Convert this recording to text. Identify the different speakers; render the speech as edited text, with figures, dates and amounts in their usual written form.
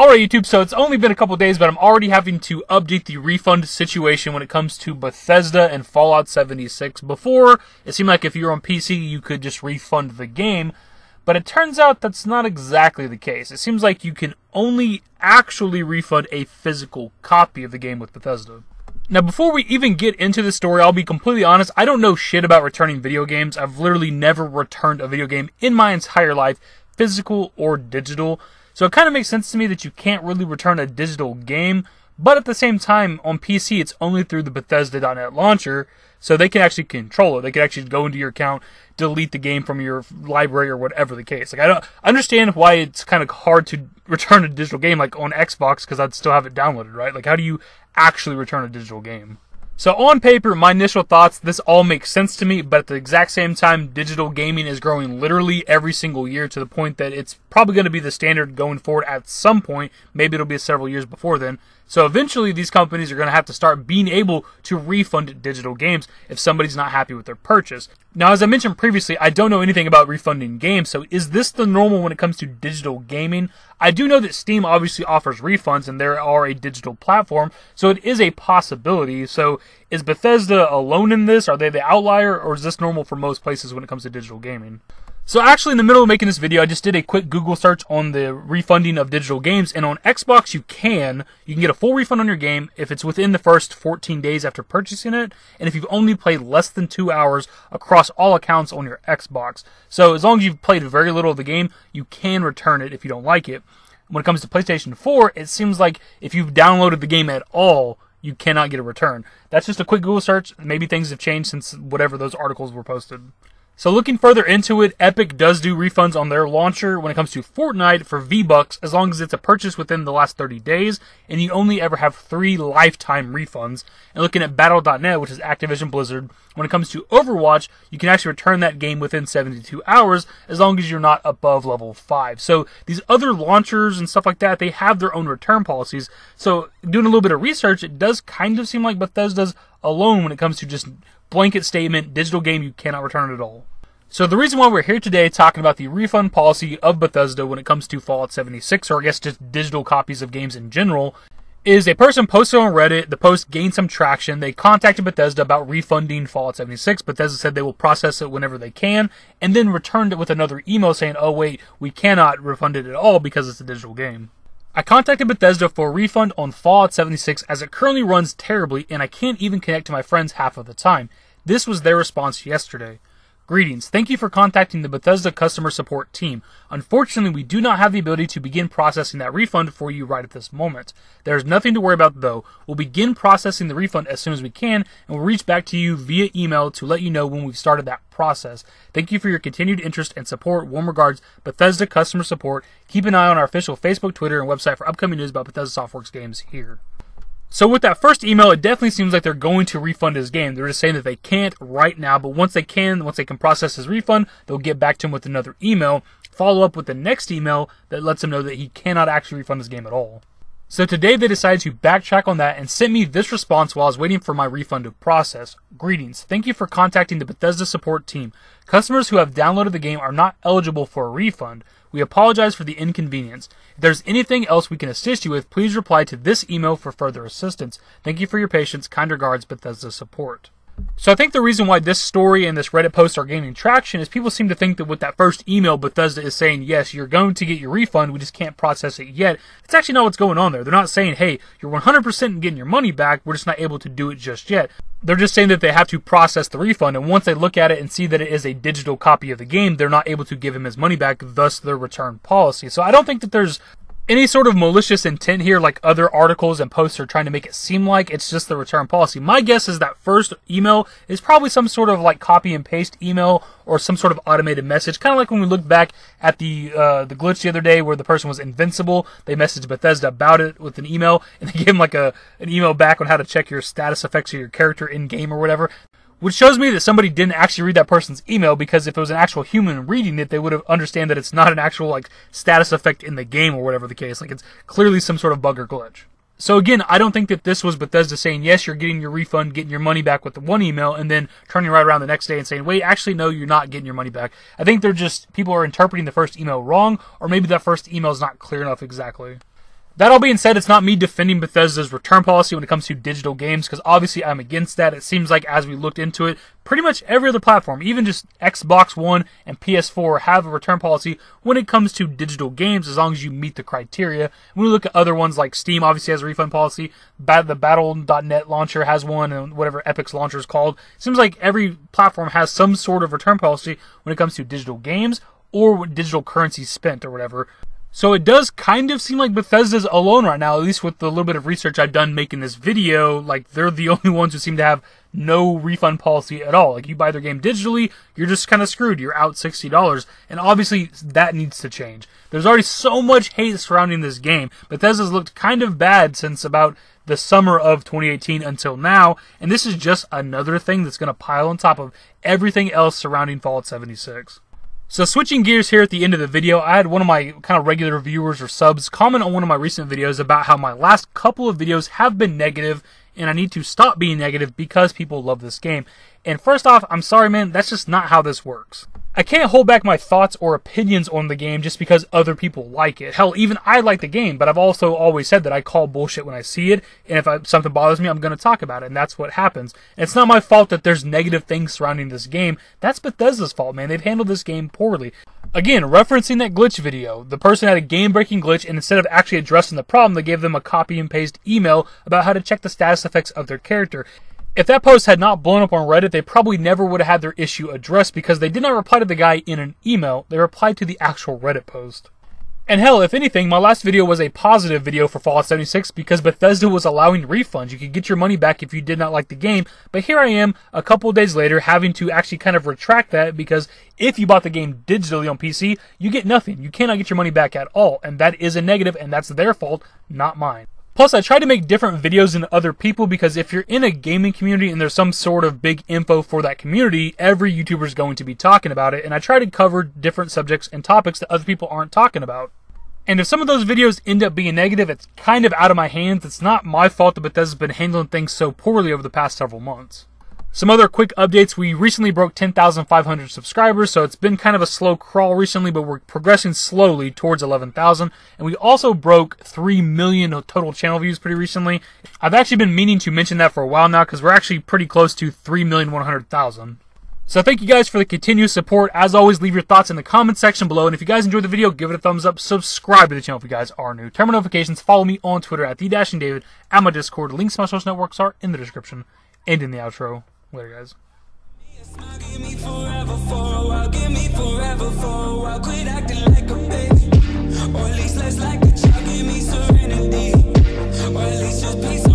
Speaker 1: Alright YouTube, so it's only been a couple days, but I'm already having to update the refund situation when it comes to Bethesda and Fallout 76. Before, it seemed like if you were on PC, you could just refund the game, but it turns out that's not exactly the case. It seems like you can only actually refund a physical copy of the game with Bethesda. Now, before we even get into the story, I'll be completely honest, I don't know shit about returning video games. I've literally never returned a video game in my entire life, physical or digital. So it kind of makes sense to me that you can't really return a digital game, but at the same time, on PC, it's only through the Bethesda.net launcher, so they can actually control it. They can actually go into your account, delete the game from your library or whatever the case. Like, I don't understand why it's kind of hard to return a digital game, like on Xbox, because I'd still have it downloaded, right? Like, how do you actually return a digital game? So on paper, my initial thoughts, this all makes sense to me, but at the exact same time, digital gaming is growing literally every single year to the point that it's probably going to be the standard going forward at some point. Maybe it'll be several years before then. So eventually, these companies are going to have to start being able to refund digital games if somebody's not happy with their purchase. Now, as I mentioned previously, I don't know anything about refunding games, so is this the normal when it comes to digital gaming? I do know that Steam obviously offers refunds, and they are a digital platform, so it is a possibility. So is Bethesda alone in this? Are they the outlier, or is this normal for most places when it comes to digital gaming? So actually, in the middle of making this video, I just did a quick Google search on the refunding of digital games, and on Xbox, you can get a full refund on your game if it's within the first 14 days after purchasing it, and if you've only played less than 2 hours across all accounts on your Xbox. So as long as you've played very little of the game, you can return it if you don't like it. When it comes to PlayStation 4, it seems like if you've downloaded the game at all, you cannot get a return. That's just a quick Google search. Maybe things have changed since whatever those articles were posted. So looking further into it, Epic does do refunds on their launcher when it comes to Fortnite for V-Bucks, as long as it's a purchase within the last 30 days, and you only ever have 3 lifetime refunds. And looking at Battle.net, which is Activision Blizzard, when it comes to Overwatch, you can actually return that game within 72 hours, as long as you're not above level 5. So these other launchers and stuff like that, they have their own return policies. So doing a little bit of research, it does kind of seem like Bethesda's alone when it comes to just blanket statement, digital game, you cannot return it at all. So the reason why we're here today talking about the refund policy of Bethesda when it comes to Fallout 76, or I guess just digital copies of games in general, is a person posted on Reddit. The post gained some traction. They contacted Bethesda about refunding Fallout 76. Bethesda said they will process it whenever they can, and then returned it with another email saying, oh wait, we cannot refund it at all because it's a digital game. I contacted Bethesda for a refund on Fallout 76 as it currently runs terribly and I can't even connect to my friends half of the time. This was their response yesterday. Greetings. Thank you for contacting the Bethesda customer support team. Unfortunately, we do not have the ability to begin processing that refund for you right at this moment. There is nothing to worry about though. We'll begin processing the refund as soon as we can, and we'll reach back to you via email to let you know when we've started that process. Thank you for your continued interest and support. Warm regards, Bethesda customer support. Keep an eye on our official Facebook, Twitter, and website for upcoming news about Bethesda Softworks games here. So with that first email, it definitely seems like they're going to refund his game. They're just saying that they can't right now, but once they can process his refund, they'll get back to him with another email, follow up with the next email that lets him know that he cannot actually refund his game at all. So today they decided to backtrack on that and sent me this response while I was waiting for my refund to process. Greetings. Thank you for contacting the Bethesda support team. Customers who have downloaded the game are not eligible for a refund. We apologize for the inconvenience. If there's anything else we can assist you with, please reply to this email for further assistance. Thank you for your patience. Kind regards, Bethesda support. So I think the reason why this story and this Reddit post are gaining traction is people seem to think that with that first email, Bethesda is saying, yes, you're going to get your refund, we just can't process it yet. It's actually not what's going on there. They're not saying, hey, you're 100% getting your money back, we're just not able to do it just yet. They're just saying that they have to process the refund, and once they look at it and see that it is a digital copy of the game, they're not able to give him his money back, thus their return policy. So I don't think that there's any sort of malicious intent here like other articles and posts are trying to make it seem like. It's just the return policy. My guess is that first email is probably some sort of like copy and paste email or some sort of automated message. Kind of like when we look back at the glitch the other day where the person was invincible. They messaged Bethesda about it with an email and they gave him like an email back on how to check your status effects of your character in game or whatever. Which shows me that somebody didn't actually read that person's email, because if it was an actual human reading it, they would have understand that it's not an actual like status effect in the game or whatever the case. Like it's clearly some sort of bug or glitch. So again, I don't think that this was Bethesda saying, yes, you're getting your refund, getting your money back with the one email, and then turning right around the next day and saying, wait, actually, no, you're not getting your money back. I think people are interpreting the first email wrong, or maybe that first email is not clear enough exactly. That all being said, it's not me defending Bethesda's return policy when it comes to digital games, because obviously I'm against that. It seems like as we looked into it, pretty much every other platform, even just Xbox One and PS4, have a return policy when it comes to digital games, as long as you meet the criteria. When we look at other ones like Steam, obviously has a refund policy. The Battle.net launcher has one, and whatever Epic's launcher is called. It seems like every platform has some sort of return policy when it comes to digital games or digital currency spent or whatever. So it does kind of seem like Bethesda's alone right now, at least with the little bit of research I've done making this video. Like, they're the only ones who seem to have no refund policy at all. Like, you buy their game digitally, you're just kind of screwed. You're out $60. And obviously, that needs to change. There's already so much hate surrounding this game. Bethesda's looked kind of bad since about the summer of 2018 until now. And this is just another thing that's going to pile on top of everything else surrounding Fallout 76. So switching gears here at the end of the video, I had one of my kind of regular viewers or subs comment on one of my recent videos about how my last couple of videos have been negative and I need to stop being negative because people love this game. And first off, I'm sorry, man, that's just not how this works. I can't hold back my thoughts or opinions on the game just because other people like it. Hell, even I like the game, but I've also always said that I call bullshit when I see it, and if something bothers me, I'm going to talk about it, and that's what happens. And it's not my fault that there's negative things surrounding this game. That's Bethesda's fault, man. They've handled this game poorly. Again, referencing that glitch video, the person had a game-breaking glitch, and instead of actually addressing the problem, they gave them a copy and paste email about how to check the status effects of their character. If that post had not blown up on Reddit, they probably never would have had their issue addressed because they did not reply to the guy in an email. They replied to the actual Reddit post. And hell, if anything, my last video was a positive video for Fallout 76 because Bethesda was allowing refunds. You could get your money back if you did not like the game. But here I am, a couple of days later, having to actually kind of retract that because if you bought the game digitally on PC, you get nothing. You cannot get your money back at all. And that is a negative, and that's their fault, not mine. Plus, I try to make different videos than other people because if you're in a gaming community and there's some sort of big info for that community, every YouTuber is going to be talking about it. And I try to cover different subjects and topics that other people aren't talking about. And if some of those videos end up being negative, it's kind of out of my hands. It's not my fault that Bethesda's been handling things so poorly over the past several months. Some other quick updates. We recently broke 10,500 subscribers, so it's been kind of a slow crawl recently, but we're progressing slowly towards 11,000. And we also broke 3 million total channel views pretty recently. I've actually been meaning to mention that for a while now, because we're actually pretty close to 3,100,000. So thank you guys for the continuous support. As always, leave your thoughts in the comment section below. And if you guys enjoyed the video, give it a thumbs up. Subscribe to the channel if you guys are new. Turn on notifications. Follow me on Twitter at @TheDashingDavid. At my Discord. Links to my social networks are in the description and in the outro. Later, guys.
Speaker 2: Give me forever for a while, give me forever for a while. Quit acting like a baby, or at least less like a child. Give me serenity, or at least just peace.